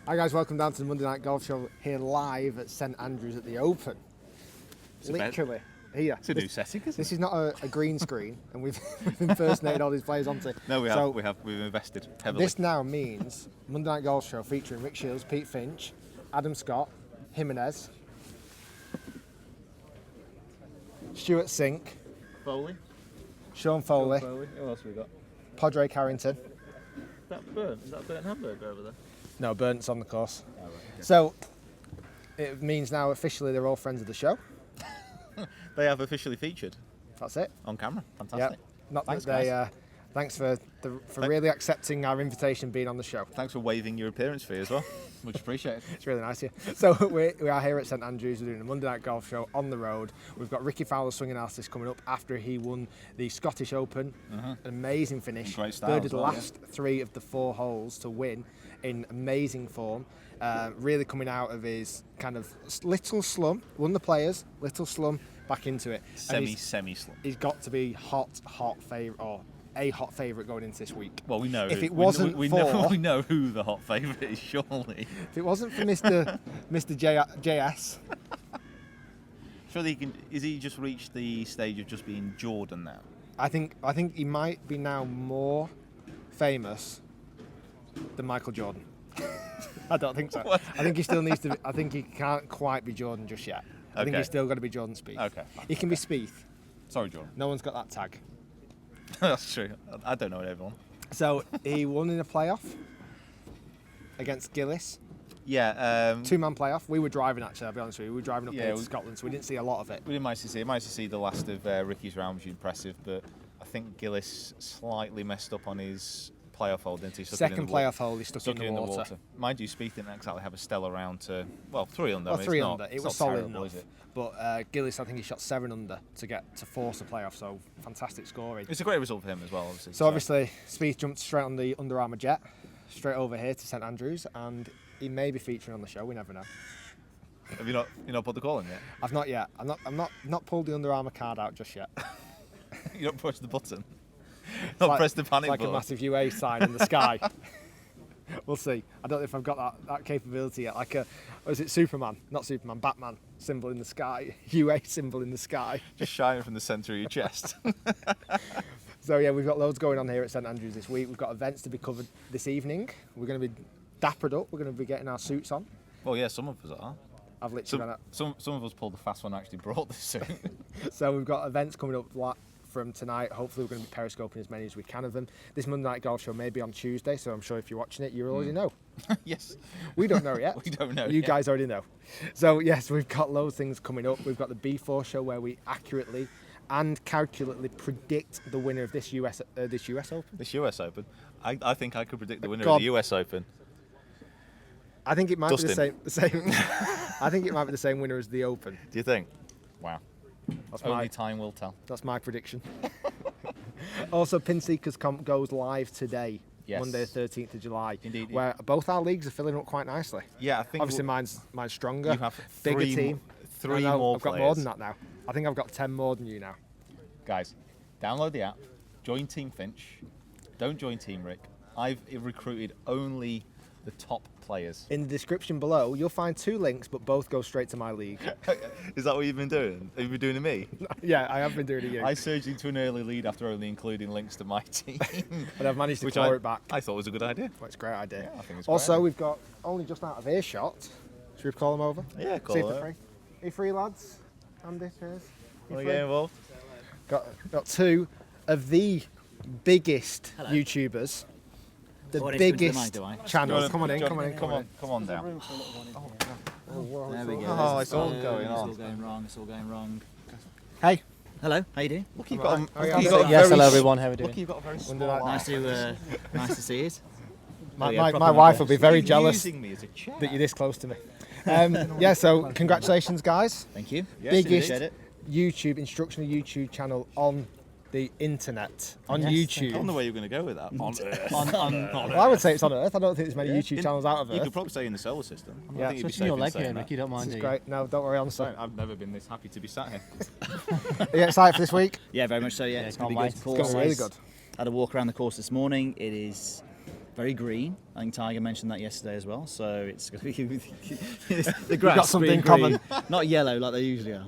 Hi guys, welcome down to the Monday Night Golf Show here live at St Andrews at the Open. Literally here. It's a new setting, isn't This is not a green screen, and we've impersonated all these players onto it. No, we've invested heavily. This now means Monday Night Golf Show featuring Rick Shiels, Pete Finch, Adam Scott, Jimenez, Stuart Sink, Foley. Sean Foley, Who else have we got? Podre Carrington. Is that Burnt Hamburger over there? No, Burnt's on the course. Oh, right, okay. So it means now officially they're all friends of the show. They have officially featured That's it. on camera. Fantastic. Not Thanks, that they. guys. Thanks for really accepting our invitation, being on the show. Thanks for waiving your appearance fee as well. Much appreciated. It's really nice here. So we are here at St Andrews. We're doing a Monday Night Golf Show on the road. We've got Rickie Fowler swinging artist coming up after he won the Scottish Open. An amazing finish. Great style Birded as well, last 3 of the 4 holes to win in amazing form. Really coming out of his kind of little slump. Won the Players, little slump, back into it. Semi slump. He's got to be hot favourite, or a hot favourite going into this week. Well, we know. If it wasn't we know who the hot favourite is, surely. If it wasn't for Mr. JS. Surely is he just reached the stage of just being Jordan now? I think he might be now more famous than Michael Jordan. I don't think so. What? I think he still needs to. I think he can't quite be Jordan just yet. I think Okay. he's still got to be Jordan Spieth. Okay. He can be Spieth. Sorry, Jordan. No one's got that tag. That's true. I don't know everyone. So he won in a playoff against Gillis. Yeah. 2-man playoff. We were driving, actually, I'll be honest with you. We were driving up here to we- Scotland, so we didn't see a lot of it. We didn't manage to see the last of Rickie's round, which was impressive, but I think Gillis slightly messed up on his playoff hole, didn't he? Stuck it in Second the wa- playoff hole, he stuck it in the water. Mind you, Spieth didn't exactly have a stellar round to, 3 under. Well, I mean, 3 it's under. not- It it's was not solid terrible, enough. is it? But Gillis, I think he shot 7 under to force the playoff, so fantastic scoring. It's a great result for him as well, obviously. So obviously, Spieth jumped straight on the Under Armour jet, straight over here to St Andrews, and he may be featuring on the show. We never know. Have you not put the call in yet? I've not yet. I'm not pulled the Under Armour card out just yet. You don't push the button. It's Not like- press the panic it's like button. a massive UA sign in the sky. We'll see. I don't know if I've got that capability yet. Like is it Superman? Not Superman. Batman symbol in the sky. UA symbol in the sky. Just shining from the centre of your chest. So yeah, we've got loads going on here at St Andrews this week. We've got events to be covered this evening. We're going to be dappered up. We're going to be getting our suits on. Well, yeah, some of us are. I've literally ran out. Some of us pulled the fast one and actually brought this suit. So we've got events coming up from tonight. Hopefully we're going to be periscoping as many as we can of them. This Monday Night Golf Show may be on Tuesday, so I'm sure if you're watching it, you already know. Yes. We don't know yet. We don't know You yet. guys already know. So yes, we've got loads of things coming up. We've got the B4 show where we accurately and calculately predict the winner of this US Open. This US Open. I think I could predict the winner God. of the US Open. I think it might be Dustin. the same. I think it might be the same winner as the Open. Do you think? Wow. That's Only time will tell. That's my prediction. Also, Pin Seekers Comp goes live today, Yes. Monday the 13th of July, Indeed. where both our leagues are filling up quite nicely. Yeah, I think Obviously, mine's stronger, you have bigger three team. three I know, more I've got more players. than that now. I think I've got 10 more than you now. Guys, download the app, join Team Finch, don't join Team Rick. I've recruited only the top players. In the description below, you'll find 2 links, but both go straight to my league. Is that what you've been doing? Have you been doing to me? Yeah, I have been doing it again. I surged into an early lead after only including links to my team. But I've managed to Which claw I- it back. I thought was a good idea. Well, it's a great idea. Yeah, I think it's a great Also, idea. we've got only just out of earshot. Should we call them over? Yeah, call See if them they're over. free. Are you free, lads? Andy, Piers? You Want to free? get involved? Got 2 of the biggest Hello. YouTubers, the Oh, I need to go into the biggest mic, do I? channels. Come on in, John, come on in, come on in. Come on down. There we go. Oh, There's it's the all phone. going on. It's all going wrong. It's all going wrong. Hey, Hello. How you doing? Look, you've Right. got Oh, yeah, a, you've I'm got a saying- very, hello everyone, how are we doing? Look, you've got a very small Nice eye. Nice to see you. my, Oh, yeah, my, proper my wife nice. will be very You're jealous using me as a chair. that you're this close to me. Yeah, so congratulations, guys. Thank you. Yes, Biggest Appreciate it. YouTube, instructional YouTube channel on the internet, on Yes, I don't know YouTube. where you're going to go with that. On Earth. Well, I would say it's on Earth. I don't think there's many YouTube channels out of You could Earth. probably say in the solar system. I Yeah. think you'd be Switching safe your in leg saying here, that. Rick, you don't mind, This do is you? great. No, don't worry, honestly. I've never been this happy to be sat here. Are you excited for this week? Yeah, very much so. Yeah, Yeah, it's going to can't be good. wait. It's going to be really good. Had a walk around the course this morning. It is Very green. I think Tiger mentioned that yesterday as well. So it's going to be the got grass something being in common. green, not yellow like they usually are.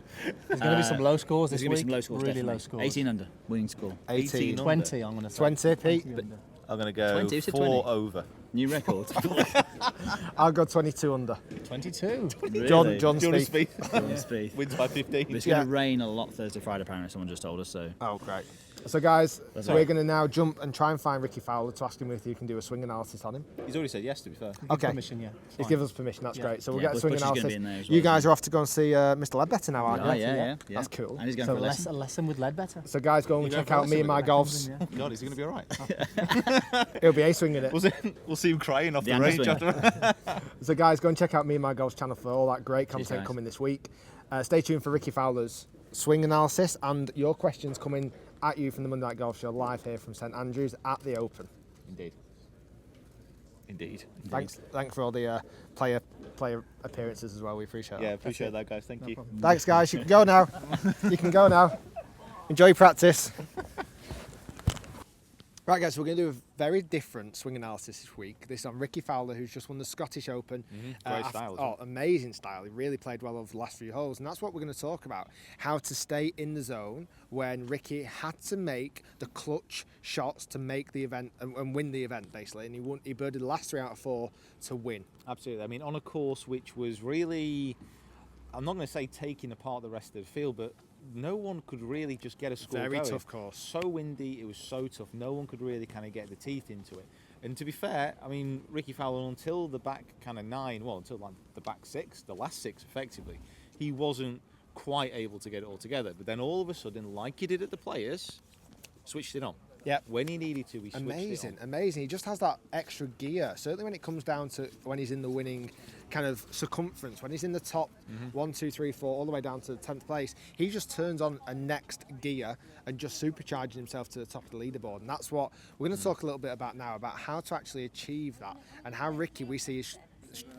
There's going to be some low scores this There's going week. to be some low scores. Really definitely. low scores. 18 under winning score. 18. 20, I'm going to say. 20, Pete. I'm going to go 20, you said 4 20. over. New record. I'll go 22 under. 22. Really? John Jordan Speed. Spieth Jordan Spieth. wins by 15. But it's going to rain a lot Thursday, Friday. Apparently, someone just told us. So Oh, great. So, guys, That's we're right. going to now jump and try and find Rickie Fowler to ask him if he can do a swing analysis on him. He's already said yes, to be fair. Okay. Permission, yeah. He's given us permission, that's Yeah. great. So we'll Yeah, get a swing Butch is gonna analysis. be in there as You well, guys isn't are off to go and see Mr. Ledbetter now, aren't you? yeah. That's cool. And he's going So for a lesson. a lesson with Ledbetter. So, guys, go and You check going for a out me and lesson my with golfs. Yeah. God, is he going to be all right? It'll be a swinging it. We'll see him crying off The the, angle range swinger. after. So, guys, go and check out me and my golf's channel for all that great content guys. coming this week. Stay tuned for Rickie Fowler's swing analysis and your questions coming at you from the Monday Night Golf Show live here from St Andrews at the Open. Indeed. Thanks for all the player appearances as well. We appreciate Yeah, that. appreciate that, guys. Thank you. Thanks, guys. You can go now. You can go now. Enjoy your practice. Right, guys, so we're going to do a very different swing analysis this week. This is on Rickie Fowler, who's just won the Scottish Open. Great style, isn't it? Amazing style. He really played well over the last few holes, and that's what we're going to talk about. How to stay in the zone when Rickie had to make the clutch shots to make the event and win the event, basically. And he birdied the last 3 out of 4 to win. Absolutely. I mean, on a course which was really, I'm not going to say taking apart the rest of the field, but no one could really just get a score Very going. tough course. So windy, it was so tough. No one could really kind of get the teeth into it. And to be fair, I mean, Rickie Fowler, until the back kind of 9, well, until like the back 6, the last 6 effectively, he wasn't quite able to get it all together. But then all of a sudden, like he did at the Players, switched it on. Yep. When he needed to, he switched it on. Amazing. He just has that extra gear. Certainly when it comes down to when he's in the winning kind of circumference, when he's in the top 1, 2, 3, 4, all the way down to 10th place, he just turns on a next gear and just supercharging himself to the top of the leaderboard. And that's what we're going to talk a little bit about now, about how to actually achieve that and how Rickie, we see his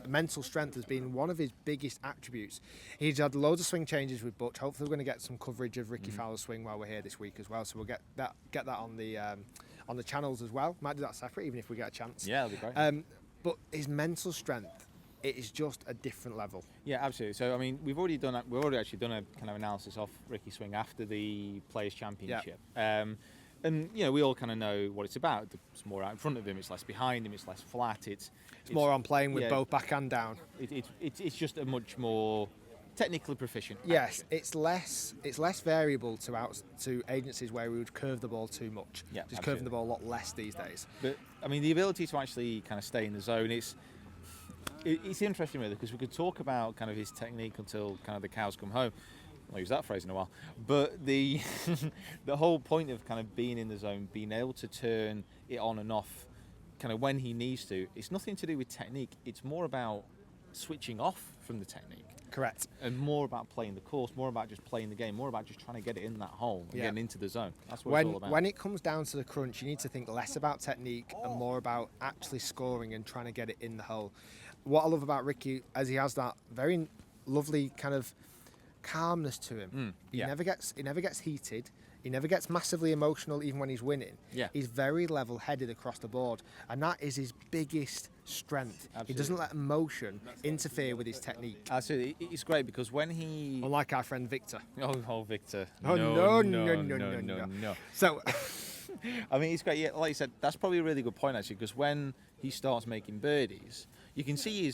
mental strength has been one of his biggest attributes. He's had loads of swing changes with Butch. Hopefully we're going to get some coverage of Rickie Fowler's swing while we're here this week as well, so we'll get that on the channels as well. Might do that separate even if we get a chance. Yeah, that'd be great. But his mental strength, it is just a different level. Yeah, absolutely. So, I mean, we've already actually done a kind of analysis of Rickie's swing after the Players' Championship. And, you know, we all kind of know what it's about. It's more out in front of him, it's less behind him, it's less flat. It's More on playing with yeah. both back and down. It's just a much more technically proficient. Yes, it's less variable to agencies where we would curve the ball too much. Yeah, just curving absolutely. the ball a lot less these days. But, I mean, the ability to actually kind of stay in the zone, it's interesting really, because we could talk about kind of his technique until kind of the cows come home. I'll use that phrase in a while. But the the whole point of kind of being in the zone, being able to turn it on and off kind of when he needs to, it's nothing to do with technique. It's more about switching off from the technique. Correct. And more about playing the course, more about just playing the game, more about just trying to get it in that hole and Yeah. getting into the zone. That's what it's all about. When it comes down to the crunch, you need to think less about technique and more about actually scoring and trying to get it in the hole. What I love about Rickie, as he has that very lovely kind of calmness to him. yeah. He never gets heated. He never gets massively emotional even when he's winning. Yeah. He's very level-headed across the board, and that is his biggest strength. Absolutely. He doesn't let emotion interfere with his technique. Absolutely, it's great because when he Unlike our friend Victor. oh Victor, Oh, no. So, I mean, it's great. Yeah, like you said, that's probably a really good point actually, because when he starts making birdies, you can see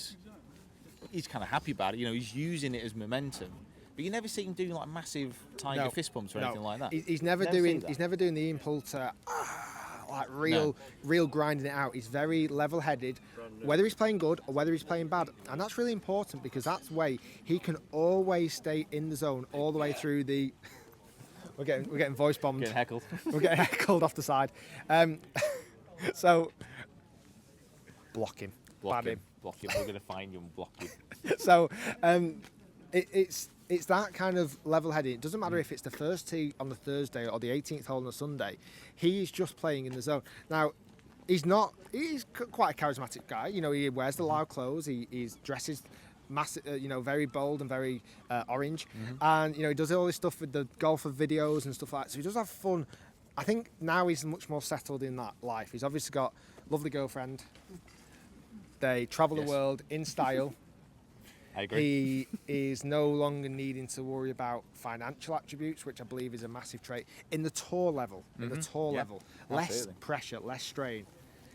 he's kind of happy about it. You know, he's using it as momentum. But you never see him doing like massive Tiger fist bumps or anything like that. He's never doing the Ian Poulter like real grinding it out. He's very level-headed, whether he's playing good or whether he's playing bad, and that's really important because that's the way he can always stay in the zone all the way through the. We're getting voice bombed. Getting heckled. We're getting heckled off the side. So block him. Block Ban him. Block him. We're going to find you and block you. So it's that kind of level-headed. It doesn't matter if it's the first tee on the Thursday or the 18th hole on the Sunday. He's just playing in the zone. Now, he's quite a charismatic guy. You know, he wears the loud clothes. He dresses massive, very bold and very orange. And, you know, he does all this stuff with the golfer videos and stuff like that. So he does have fun. I think now he's much more settled in that life. He's obviously got lovely girlfriend. They travel Yes. the world in style. I agree. He is no longer needing to worry about financial attributes, which I believe is a massive trait in the tour level. At the tour Yeah, level, less absolutely. pressure, less strain.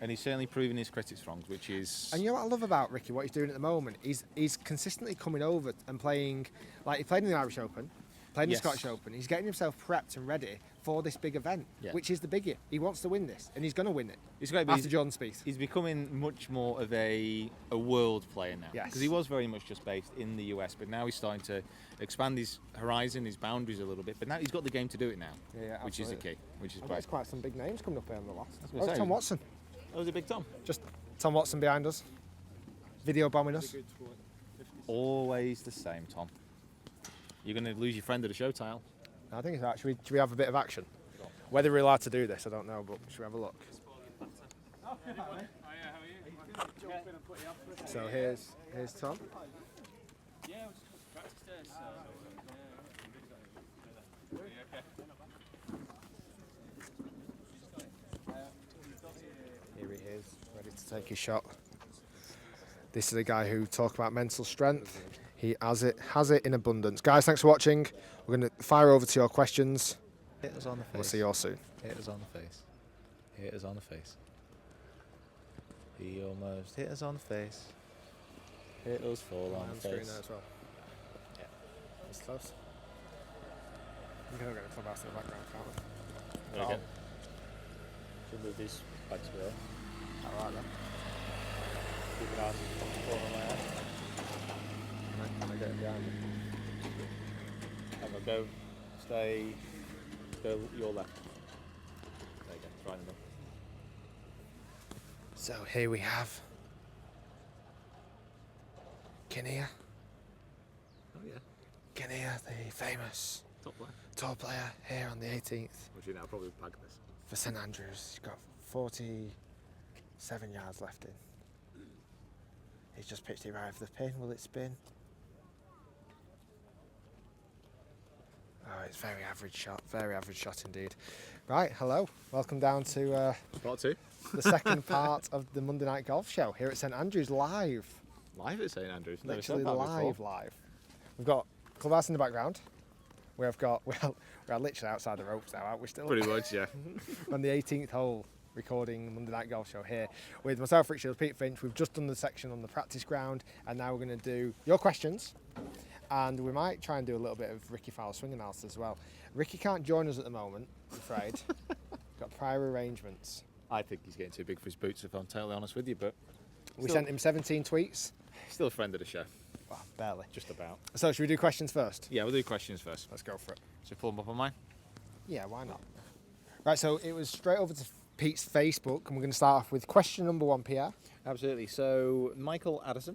And he's certainly proven his critics wrong, which is... And you know what I love about Ricky, what he's doing at the moment? He's consistently coming over and playing, like he played in the Irish Open, played in the Yes. Scottish Open. He's getting himself prepped and ready for this big event, Yeah. which is the biggie. He wants to win this, and he's going to win it. He's great, but After Jordan Spieth. He's becoming much more of a world player now. Yes. Because he was very much just based in the US, but now he's starting to expand his horizon, his boundaries a little bit. But now he's got the game to do it now, Yeah, which is the absolutely. key, which is I think great. there's quite some big names coming up here on the last. was gonna say, Tom Watson. That was a big Tom. Just Tom Watson behind us. Video bombing us. Always the same, Tom. You're going to lose your friend at the show tile. I think it's actually. Should we have a bit of action? Whether we're allowed to do this, I don't know, but should we have a look? So here's Tom. Here he is, ready to take his shot. This is a guy who talk about mental strength. He has it in abundance. Guys, thanks for watching. We're going to fire over to your questions. Hit us on the face. We'll see you all soon. Hit us on the face. Hit us on the face. He almost hit us on the face. Hit us full on the face. as well. Yeah. That's close. You can get a clubhouse in the background, can't we? There we go. Should move these back to there. I like that. Keep it on the corner of my eye. Can I get it behind me? And we'll go, go your left. There you go, right in the middle. So here we have Kinnear. Oh yeah, Kinnear, the famous top player. tour player here on the 18th Which you now probably bag this. for St Andrews. He's got 47 yards left in. He's just pitched it right for the pin. Will it spin? Oh, it's very average shot indeed. Right, hello. Welcome down to Part two. the second part of the Monday Night Golf Show here at St Andrews, live. Live at St Andrews. Never Literally said that live, before. live. We've got clubhouse in the background. We've got, well, we're literally outside the ropes now, aren't we still? Pretty much, yeah. On the 18th hole, recording the Monday Night Golf Show here with myself, Rich Shiels, Pete Finch. We've just done the section on the practice ground, and now we're going to do your questions. And we might try and do a little bit of Rickie Fowler swing analysis as well. Ricky can't join us at the moment, I'm afraid. Got prior arrangements. I think he's getting too big for his boots, if I'm totally honest with you, but We Still- sent him 17 tweets. still a friend of the show. Well, barely. Just about. So should we do questions first? Yeah, we'll do questions first. Let's go for it. So pull them up on mine. Yeah, why not? Right, so it was straight over to Pete's Facebook, and we're going to start off with question number 1, Pierre. Absolutely. So, Michael Addison,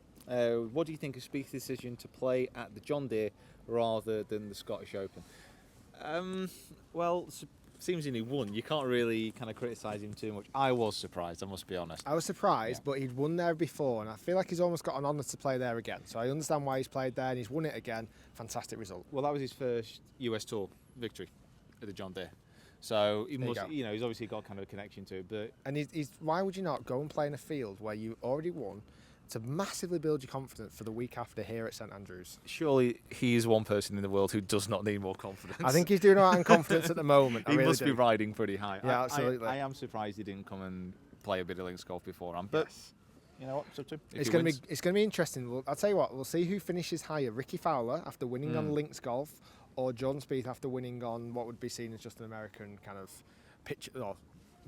what do you think of Spieth's decision to play at the John Deere rather than the Scottish Open? Well, seems he won. You can't really kind of criticise him too much. I was surprised, I must be honest. I was surprised, but he'd won there before, and I feel like he's almost got an honour to play there again. So I understand why he's played there, and he's won it again. Fantastic result. Well, that was his first US Tour victory at the John Deere. So he There you must, go. he's obviously got kind of a connection to it. But And he's why would you not go and play in a field where you already won to massively build your confidence for the week after here at St Andrews? surely he is one person in the world who does not need more confidence. I think he's doing all right in confidence at the moment. I he really must do. be riding pretty high. Yeah, absolutely. I am surprised he didn't come and play a bit of links golf beforehand. But Yes. you know what? It's up to him. If It's he going wins. to be interesting. I'll tell you what. We'll see who finishes higher: Rickie Fowler after winning on links golf, or Jordan Spieth after winning on what would be seen as just an American kind of pitch or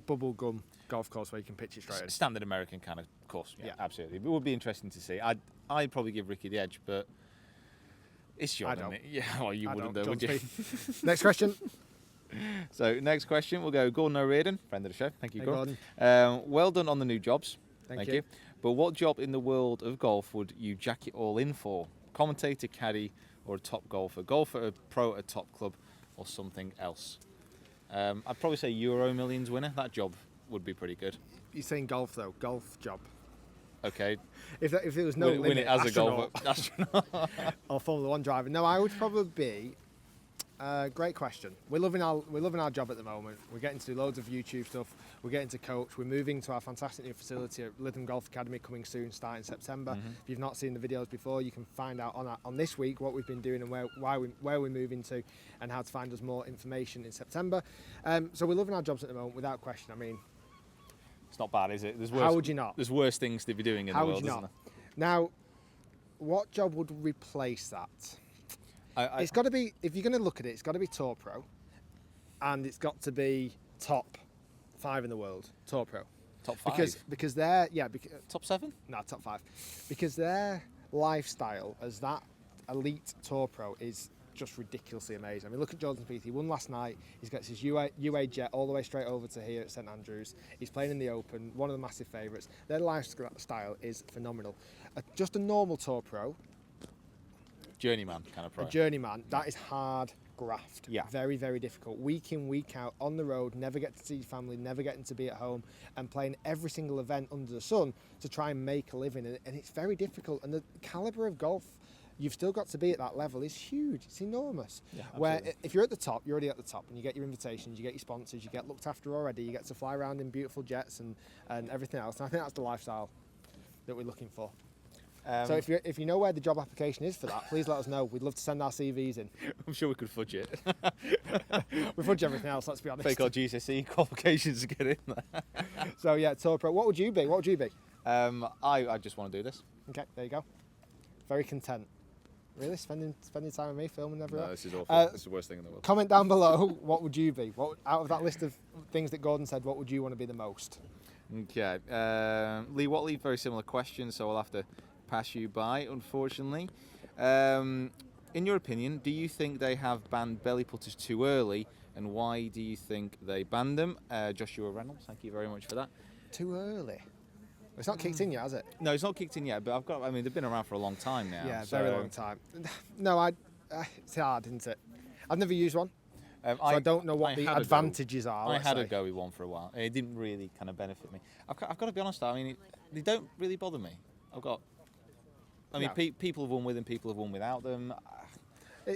bubble gum golf course where you can pitch it straight in. Standard American kind of course. Yeah, Yeah. absolutely. It would be interesting to see. I'd probably give Ricky the edge, but it's Jordan. don't. Isn't it? Yeah, well, you I wouldn't don't. though, would John you? Spieth. Next question. So next question, we'll go Gordon O'Riordan, friend of the show. Thank you, Hey, Gordon. Well done on the new jobs. Thank you. But what job in the world of golf would you jack it all in for? Commentator, caddy, or a top golfer? Golfer, a pro at a top club, or something else? I'd probably say Euro Millions winner. That job would be pretty good. You're saying golf though? Golf job. Okay, If there was no win limit, it as astronaut a golfer. Astronaut. or Formula One driver. No, I would probably be Great question. We're loving our job at the moment. We're getting to do loads of YouTube stuff. We're getting to coach. We're moving to our fantastic new facility at Lytham Golf Academy, coming soon, starting September. If you've not seen the videos before, you can find out on this week what we've been doing and where we're moving to, and how to find us more information in September. So we're loving our jobs at the moment, without question. I mean, It's not bad, is it? There's how would you not? There's worse things to be doing in How the would world, you isn't not? Now, what job would replace that? there? It's got to be, if you're going to look at it, it's got to be Tour Pro, and it's got to be top 5 in the world, Tour Pro. Top 5? Because they're, Top 7? no, top 5. Because their lifestyle as that elite Tour Pro is just ridiculously amazing. I mean, look at Jordan Spieth. He won last night. He's got his UA jet all the way straight over to here at St Andrews. He's playing in the Open, one of the massive favourites. Their lifestyle is phenomenal. Just a normal Tour Pro, Journeyman kind of pro. a journeyman, that is hard graft. Yeah. Very, very difficult. Week in, week out, on the road, never get to see family, never getting to be at home, and playing every single event under the sun to try and make a living. And it's very difficult. And the calibre of golf you've still got to be at that level is huge. It's enormous. Yeah, Where absolutely. if you're at the top, you're already at the top, and you get your invitations, you get your sponsors, you get looked after already, you get to fly around in beautiful jets and everything else. And I think that's the lifestyle that we're looking for. So if you know where the job application is for that, please let us know. We'd love to send our CVs in. I'm sure we could fudge it. We fudge everything else, let's be honest. Fake our GCSE qualifications to get in there. So yeah, Tour Pro. What would you be? What would you be? I just want to do this. Okay, there you go. Very content. Really, spending time with me, filming everywhere. No, this is awful. This is the worst thing in the world. Comment down below. What would you be? What out of that list of things that Gordon said? What would you want to be the most? Okay. Lee Watley, very similar question, so I'll have to pass you by, unfortunately. In your opinion, do you think they have banned belly putters too early, and why do you think they banned them? Joshua Reynolds, thank you very much for that. Too early. It's not kicked in yet, has it? No, it's not kicked in yet, but they've been around for a long time now. Yeah, so, very long time. No, it's hard, isn't it? I've never used one, so I don't know what the had a go. advantages are. I let's had a say. go with one for a while, and it didn't really kind of benefit me. I've got to be honest, though, I mean, they don't really bother me. No. People have won with them, people have won without them.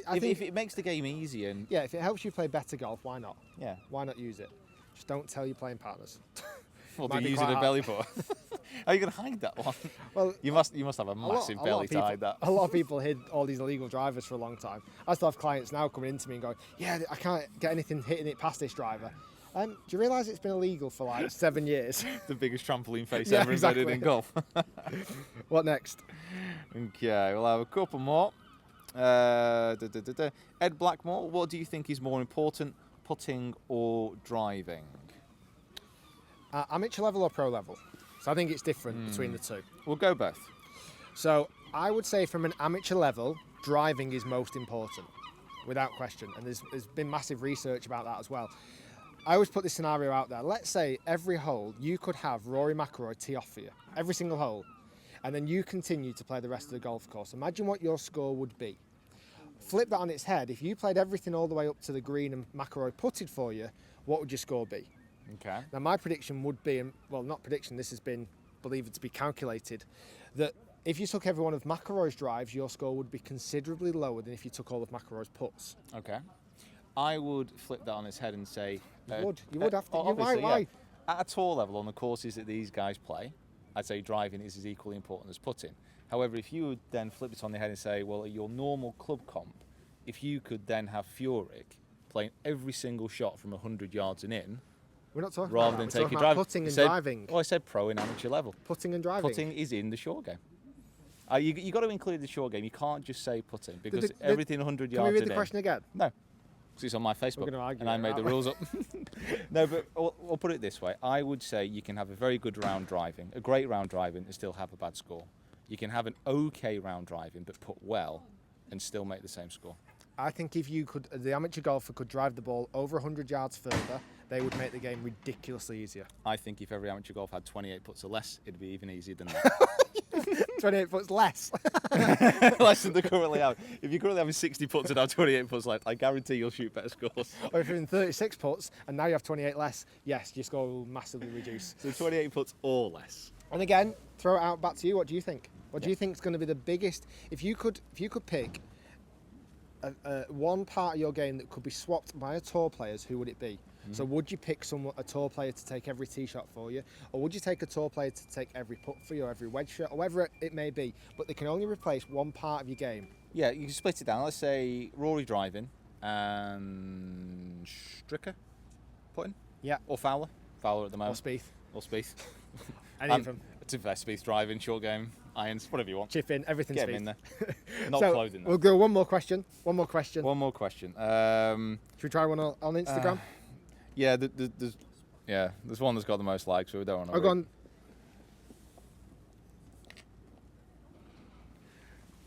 I think, If it makes the game easier, and yeah, if it helps you play better golf, why not? yeah, Why not use it? Just don't tell your playing partners. well, Might they're be using quite a belly putter. How are you going to hide that one? Well, You must have a massive a lot belly of to people, hide that. A lot of people hid all these illegal drivers for a long time. I still have clients now coming into me and going, yeah, I can't get anything hitting it past this driver. Do you realise it's been illegal for like 7 years? The biggest trampoline face Yeah, ever invented exactly. in golf. What next? Okay, we'll have a couple more. Ed Blackmore, what do you think is more important, putting or driving? Amateur level or pro level? So I think it's different between the two. We'll go both. So I would say from an amateur level, driving is most important, without question. And there's been massive research about that as well. I always put this scenario out there. Let's say every hole you could have Rory McIlroy tee off for you, every single hole, and then you continue to play the rest of the golf course. Imagine what your score would be. Flip that on its head. If you played everything all the way up to the green and McIlroy putted for you, what would your score be? Okay. Now, my prediction would be, well, not prediction, this has been believed to be calculated, that if you took every one of McIlroy's drives, your score would be considerably lower than if you took all of McIlroy's putts. Okay. I would flip that on its head and say... You would have to. Obviously, Why? yeah. At a tour level, on the courses that these guys play, I'd say driving is as equally important as putting. However, if you would then flip it on the head and say, well, at your normal club comp, if you could then have Furyk playing every single shot from 100 yards and in, We're not talking rather about than that. We're take a talking about drive. putting and said, driving. Well, I said pro in amateur level. Putting and driving. Putting is in the short game. You got to include the short game. You can't just say putting because the- everything 100 Can yards we read and the in. question again? No, because it's on my Facebook, gonna argue and I it, made the aren't we? rules up. No, but I'll put it this way. I would say you can have a very good round driving, a great round driving, and still have a bad score. You can have an okay round driving, but put well, and still make the same score. I think if you could, the amateur golfer could drive the ball over 100 yards further, they would make the game ridiculously easier. I think if every amateur golf had 28 putts or less, it'd be even easier than that. 28 foot's less. Less than they currently have. If you're currently having 60 putts and have 28 putts left, I guarantee you'll shoot better scores. Or if you're in 36 putts and now you have 28 less, yes, your score will massively reduce. So 28 putts or less. And again, throw it out back to you. What do you think? What do you think is going to be the biggest? If you could pick one part of your game that could be swapped by a tour players, who would it be? So would you pick a tour player to take every tee shot for you, or would you take a tour player to take every putt for you, or every wedge shot, or whatever it may be, but they can only replace one part of your game? Yeah, you can split it down. Let's say Rory driving and Stricker putting. Yeah. Or Fowler. Fowler at the Or moment. Spieth? Or Spieth. Any of them? To be fair, Spieth driving, short game, irons, whatever you want. Chip in, everything's Get him Spieth. in there. Not So, clothing. we'll go one more question. One more question. One more question. Should we try one on Instagram? Yeah, there's one that's got the most likes, so we don't want to. Oh, go on.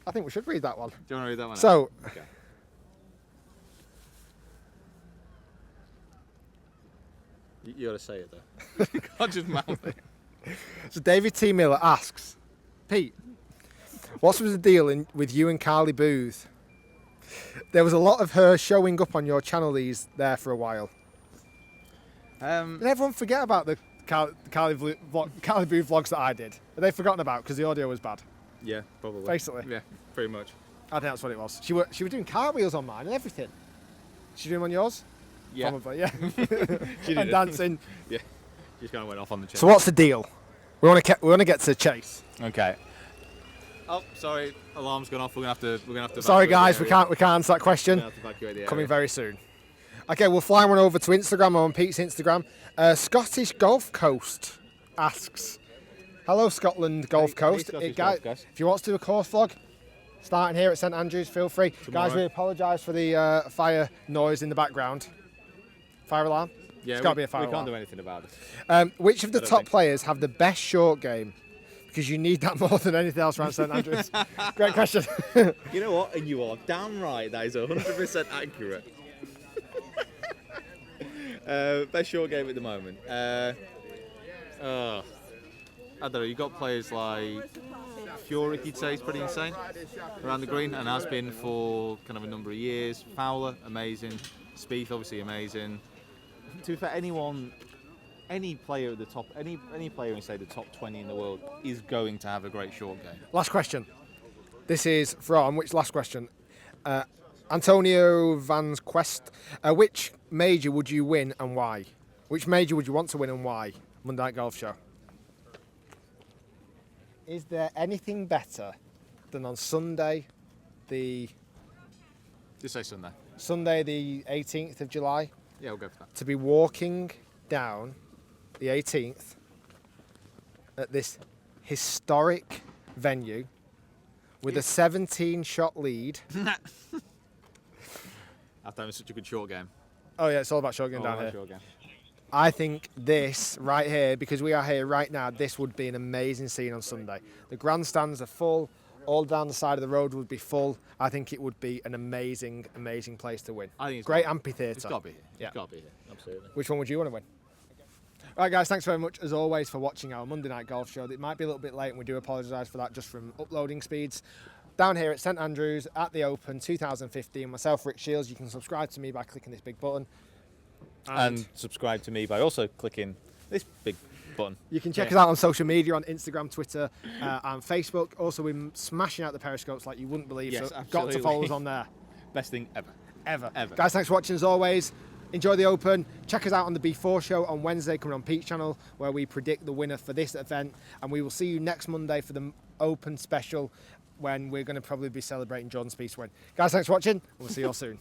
I think we should read that one. Do you want to read that one? So, Okay. You got to say it though. You can't just mouth it. So David T. Miller asks, Pete, what was the deal with you and Carly Booth? There was a lot of her showing up on your channel there for a while. Did everyone forget about the Carly Booth vlogs that I did? Are they forgotten about because the audio was bad? Yeah, probably. Basically. Yeah, pretty much. I think that's what it was. She was doing cartwheels on mine and everything. She doing them on yours? Yeah. Probably, yeah. She did And it. dancing. Yeah. Just kind of went off on the chair. So what's the deal? We want to get to the chase. Okay. Oh, sorry. Alarm's gone off. We're gonna have to. Sorry evacuate guys, the we area. can't answer that question. We're gonna have to evacuate the area. Coming very soon. Okay, we'll fly one over to Instagram, on Pete's Instagram. Scottish Golf Coast asks, hello Scotland Golf Coast. Scottish Guys, Golf Coast. if you want to do a course vlog, starting here at St Andrews, feel free. Tomorrow. Guys, we apologise for the fire noise in the background. Fire alarm? Yeah, It's got to be a fire we alarm. can't do anything about it. Which of the don't top think. players have the best short game? Because you need that more than anything else around St Andrews. Great question. You know what? And you are damn right. That is 100% accurate. Best short game at the moment. I don't know. You've got players like Furyk, you'd say, is pretty insane around the green, and has been for kind of a number of years. Fowler, amazing. Spieth, obviously amazing. To be fair, any player at the top, any player in say the top 20 in the world is going to have a great short game. Last question. This is from, which last question? Antonio Van's Quest. Which major would you win and why? Which major would you want to win and why? Monday Night Golf Show. Is there anything better than on Sunday, Just say Sunday. the 18th of July, Yeah, we'll go for that. to be walking down the 18th at this historic venue with a 17-shot lead? After having such a good short game. Oh yeah, it's all about short game Oh, down I like here. short game. I think this right here, because we are here right now, this would be an amazing scene on Sunday. The grandstands are full, all down the side of the road would be full. I think it would be an amazing, amazing place to win. I think it's Great got- amphitheatre. It's got to be here. Yeah. It's got to be here. Absolutely. Which one would you want to win? Right, guys, thanks very much, as always, for watching our Monday Night Golf Show. It might be a little bit late, and we do apologise for that just from uploading speeds. Down here at St Andrews at the Open 2015, myself, Rick Shiels. You can subscribe to me by clicking this big button. And subscribe to me by also clicking this big button. You can check us out on social media, on Instagram, Twitter, and Facebook. Also, we're smashing out the periscopes like you wouldn't believe. Yes, so got to follow us on there. Best thing ever. Ever. Guys, thanks for watching as always. Enjoy the Open. Check us out on the B4 show on Wednesday, coming on Pete's channel, where we predict the winner for this event. And we will see you next Monday for the Open special, when we're going to probably be celebrating Jordan Spieth's win. Guys, thanks for watching. We'll see you all soon.